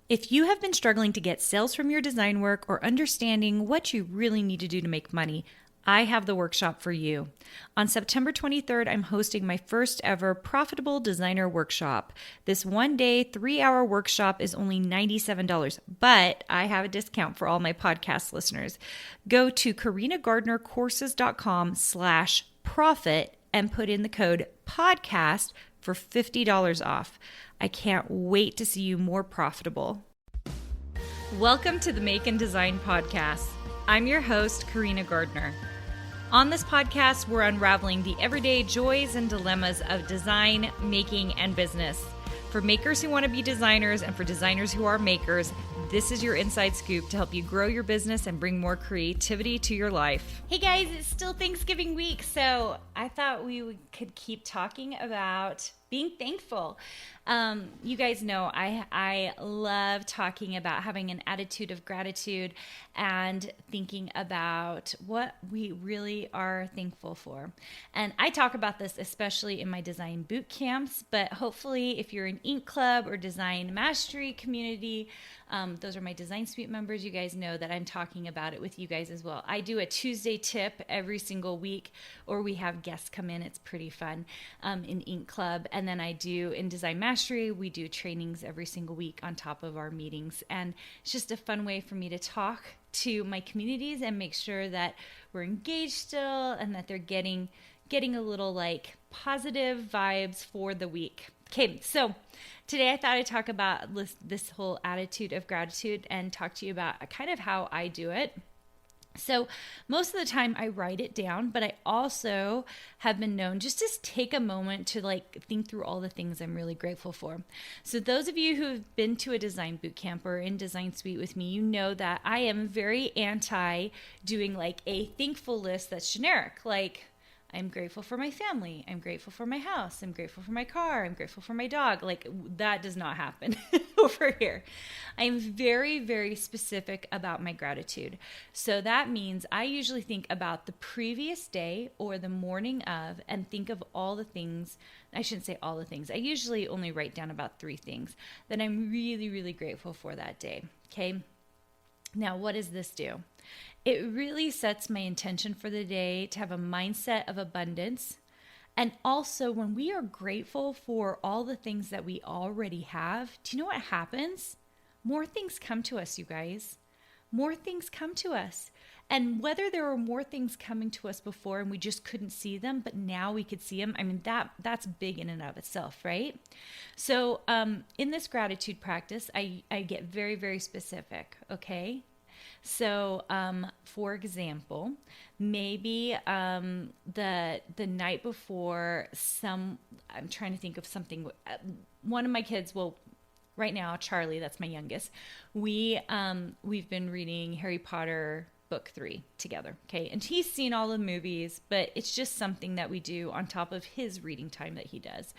If you have been struggling to get sales from your design work or understanding what you really need to do to make money, I have the workshop for you. On September 23rd, I'm hosting my first ever Profitable Designer Workshop. This 1-day, 3-hour workshop is only $97, but I have a discount for all my podcast listeners. Go to carinagardnercourses.com/profit and put in the code podcast for $50 off. I can't wait to see you more profitable. Welcome to the Make and Design Podcast. I'm your host, Carina Gardner. On this podcast, we're unraveling the everyday joys and dilemmas of design, making, and business. For makers who want to be designers and for designers who are makers, this is your inside scoop to help you grow your business and bring more creativity to your life. Hey guys, it's still Thanksgiving week, so I thought we could keep talking about being thankful. You guys know I love talking about having an attitude of gratitude and thinking about what we really are thankful for. And I talk about this especially in my design boot camps, but hopefully if you're an ink club or design mastery community, those are my Design Suite members. You guys know that I'm talking about it with you guys as well. I do a Tuesday tip every single week, or we have guests come in. It's pretty fun in Ink Club. And then I do in Design Mastery, we do trainings every single week on top of our meetings. And it's just a fun way for me to talk to my communities and make sure that we're engaged still and that they're getting a little like positive vibes for the week. Okay, so today I thought I'd talk about this whole attitude of gratitude and talk to you about kind of how I do it. So most of the time I write it down, but I also have been known just to take a moment to like think through all the things I'm really grateful for. So those of you who've been to a design boot camp or in Design Suite with me, you know that I am very anti doing like a thankful list that's generic, like I'm grateful for my family. I'm grateful for my house. I'm grateful for my car. I'm grateful for my dog. Like that does not happen over here. I'm very, very specific about my gratitude. So that means I usually think about the previous day or the morning of and think of all the things. I shouldn't say all the things. I usually only write down about 3 things that I'm really, really grateful for that day. Okay. Now, what does this do? It really sets my intention for the day to have a mindset of abundance. And also, when we are grateful for all the things that we already have, do you know what happens? More things come to us, you guys. More things come to us. And whether there were more things coming to us before and we just couldn't see them, but now we could see them, I mean, that's big in and of itself, right? So in this gratitude practice, I get very, very specific, okay? So, for example, maybe the night before I'm trying to think of something. One of my kids, well, right now, Charlie, that's my youngest. We've been reading Harry Potter book 3 together, okay? And he's seen all the movies, but it's just something that we do on top of his reading time that he does.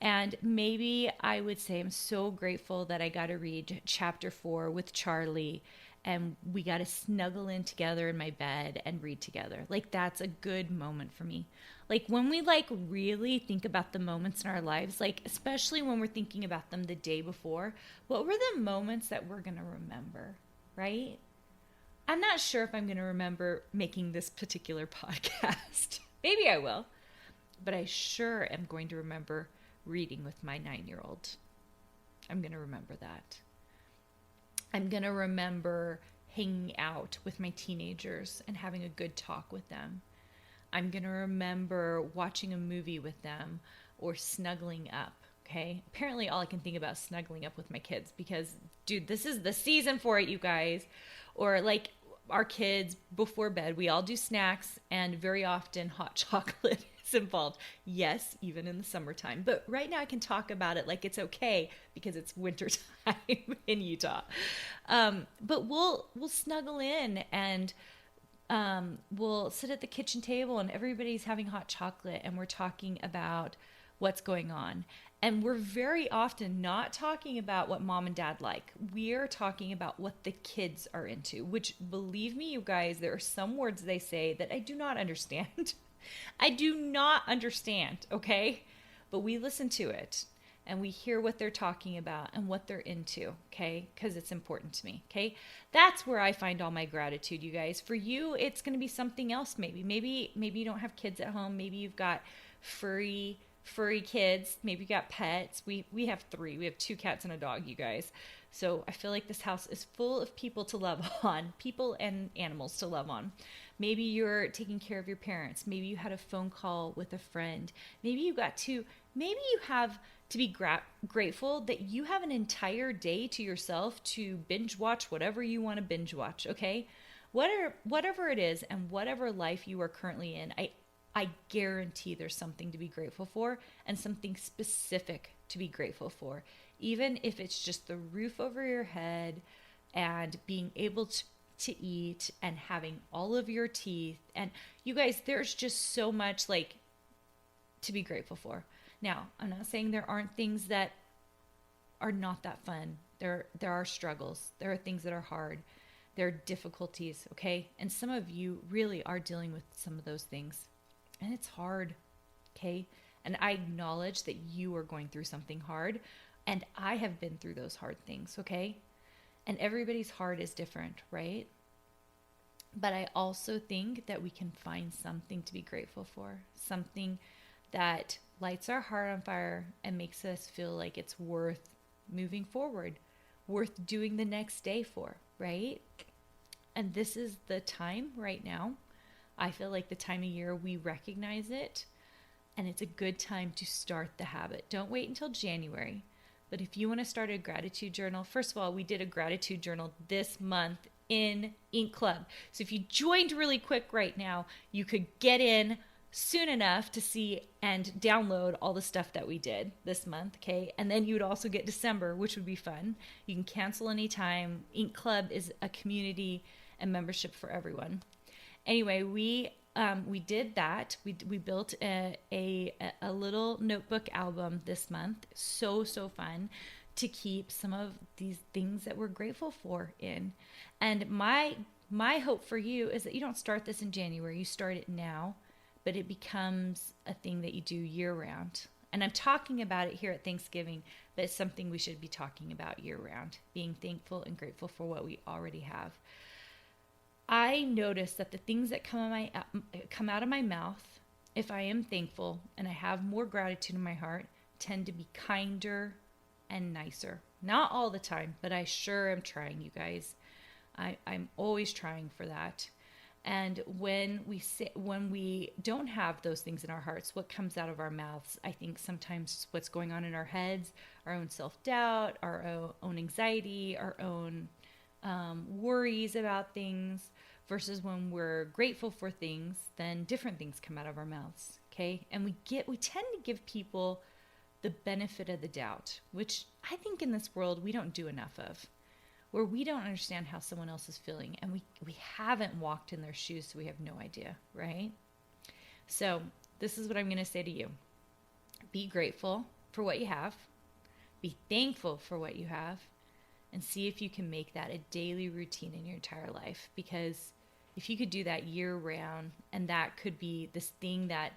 And maybe I would say I'm so grateful that I got to read chapter 4 with Charlie, and we got to snuggle in together in my bed and read together. Like that's a good moment for me. Like when we like really think about the moments in our lives, like especially when we're thinking about them the day before, what were the moments that we're going to remember, right? I'm not sure if I'm going to remember making this particular podcast. Maybe I will, but I sure am going to remember reading with my 9-year-old. I'm going to remember that. I'm going to remember hanging out with my teenagers and having a good talk with them. I'm going to remember watching a movie with them or snuggling up, okay? Apparently all I can think about is snuggling up with my kids because, dude, this is the season for it, you guys. Or like our kids before bed, we all do snacks and very often hot chocolate is involved. Yes, even in the summertime. But right now I can talk about it like it's okay because it's winter time in Utah. But we'll snuggle in and we'll sit at the kitchen table and everybody's having hot chocolate and we're talking about what's going on. And we're very often not talking about what mom and dad like. We're talking about what the kids are into, which, believe me, you guys, there are some words they say that I do not understand. I do not understand, okay? But we listen to it and we hear what they're talking about and what they're into, okay? Because it's important to me, okay? That's where I find all my gratitude, you guys. For you, it's going to be something else maybe. Maybe you don't have kids at home. Maybe you've got furry kids. Maybe you got pets. We have 3. We have 2 cats and a dog, you guys. So I feel like this house is full of people to love on, people and animals to love on. Maybe you're taking care of your parents. Maybe you had a phone call with a friend. Maybe you have to be grateful that you have an entire day to yourself to binge watch whatever you want to binge watch, okay? Whatever it is and whatever life you are currently in, I guarantee there's something to be grateful for and something specific to be grateful for. Even if it's just the roof over your head and being able to eat and having all of your teeth. And you guys, there's just so much like to be grateful for. Now, I'm not saying there aren't things that are not that fun. There are struggles. There are things that are hard. There are difficulties, okay? And some of you really are dealing with some of those things. And it's hard, okay? And I acknowledge that you are going through something hard. And I have been through those hard things, okay? And everybody's heart is different, right? But I also think that we can find something to be grateful for, something that lights our heart on fire and makes us feel like it's worth moving forward, worth doing the next day for, right? And this is the time right now. I feel like the time of year we recognize it, and it's a good time to start the habit. Don't wait until January. But if you want to start a gratitude journal, first of all, we did a gratitude journal this month in Ink Club. So if you joined really quick right now, you could get in soon enough to see and download all the stuff that we did this month, okay? And then you would also get December, which would be fun. You can cancel anytime. Ink Club is a community and membership for everyone. Anyway, we did that. We built a little notebook album this month. So fun to keep some of these things that we're grateful for in. And my hope for you is that you don't start this in January. You start it now, but it becomes a thing that you do year round. And I'm talking about it here at Thanksgiving, but it's something we should be talking about year round, being thankful and grateful for what we already have. I notice that the things that come out of my mouth, if I am thankful and I have more gratitude in my heart, tend to be kinder and nicer. Not all the time, but I sure am trying, you guys. I'm always trying for that. And when we don't have those things in our hearts, what comes out of our mouths, I think sometimes what's going on in our heads, our own self-doubt, our own anxiety, our own worries about things, versus when we're grateful for things, then different things come out of our mouths, okay? And we tend to give people the benefit of the doubt, which I think in this world we don't do enough of, where we don't understand how someone else is feeling, and we haven't walked in their shoes, so we have no idea, right? So this is what I'm going to say to you. Be grateful for what you have. Be thankful for what you have. And see if you can make that a daily routine in your entire life. Because if you could do that year round, and that could be this thing that,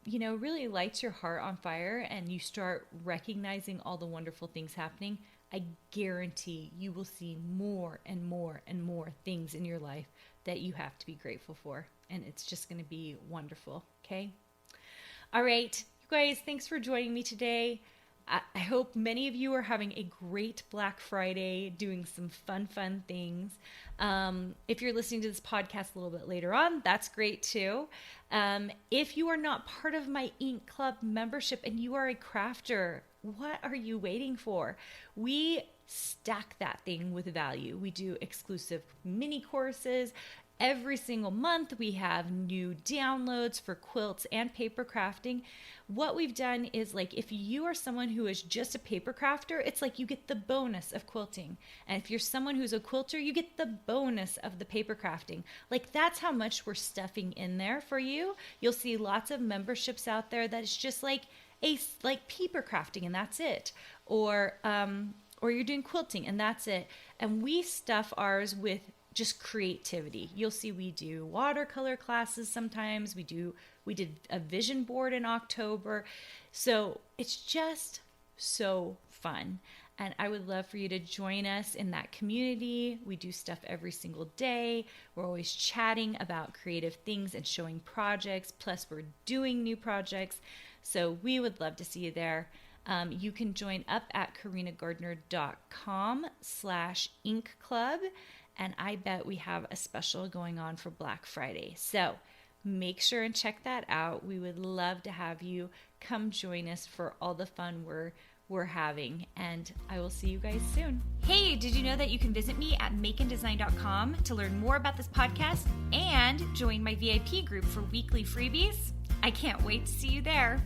you know, really lights your heart on fire, and you start recognizing all the wonderful things happening, I guarantee you will see more and more and more things in your life that you have to be grateful for. And it's just going to be wonderful. Okay. All right. You guys, thanks for joining me today. I hope many of you are having a great Black Friday, doing some fun things. If you're listening to this podcast a little bit later on, that's great too. If you are not part of my Ink Club membership and you are a crafter, what are you waiting for? We stack that thing with value. We do exclusive mini courses. Every single month we have new downloads for quilts and paper crafting. What we've done is, like, if you are someone who is just a paper crafter, it's like you get the bonus of quilting. And if you're someone who's a quilter, you get the bonus of the paper crafting. Like, that's how much we're stuffing in there for you. You'll see lots of memberships out there that is just like paper crafting and that's it. Or you're doing quilting and that's it. And we stuff ours with just creativity. You'll see we do watercolor classes sometimes. We did a vision board in October. So it's just so fun. And I would love for you to join us in that community. We do stuff every single day. We're always chatting about creative things and showing projects. Plus, we're doing new projects. So we would love to see you there. You can join up at carinagardner.com/ink club. And I bet we have a special going on for Black Friday. So make sure and check that out. We would love to have you come join us for all the fun we're having, and I will see you guys soon. Hey, did you know that you can visit me at makeanddesign.com to learn more about this podcast and join my VIP group for weekly freebies? I can't wait to see you there.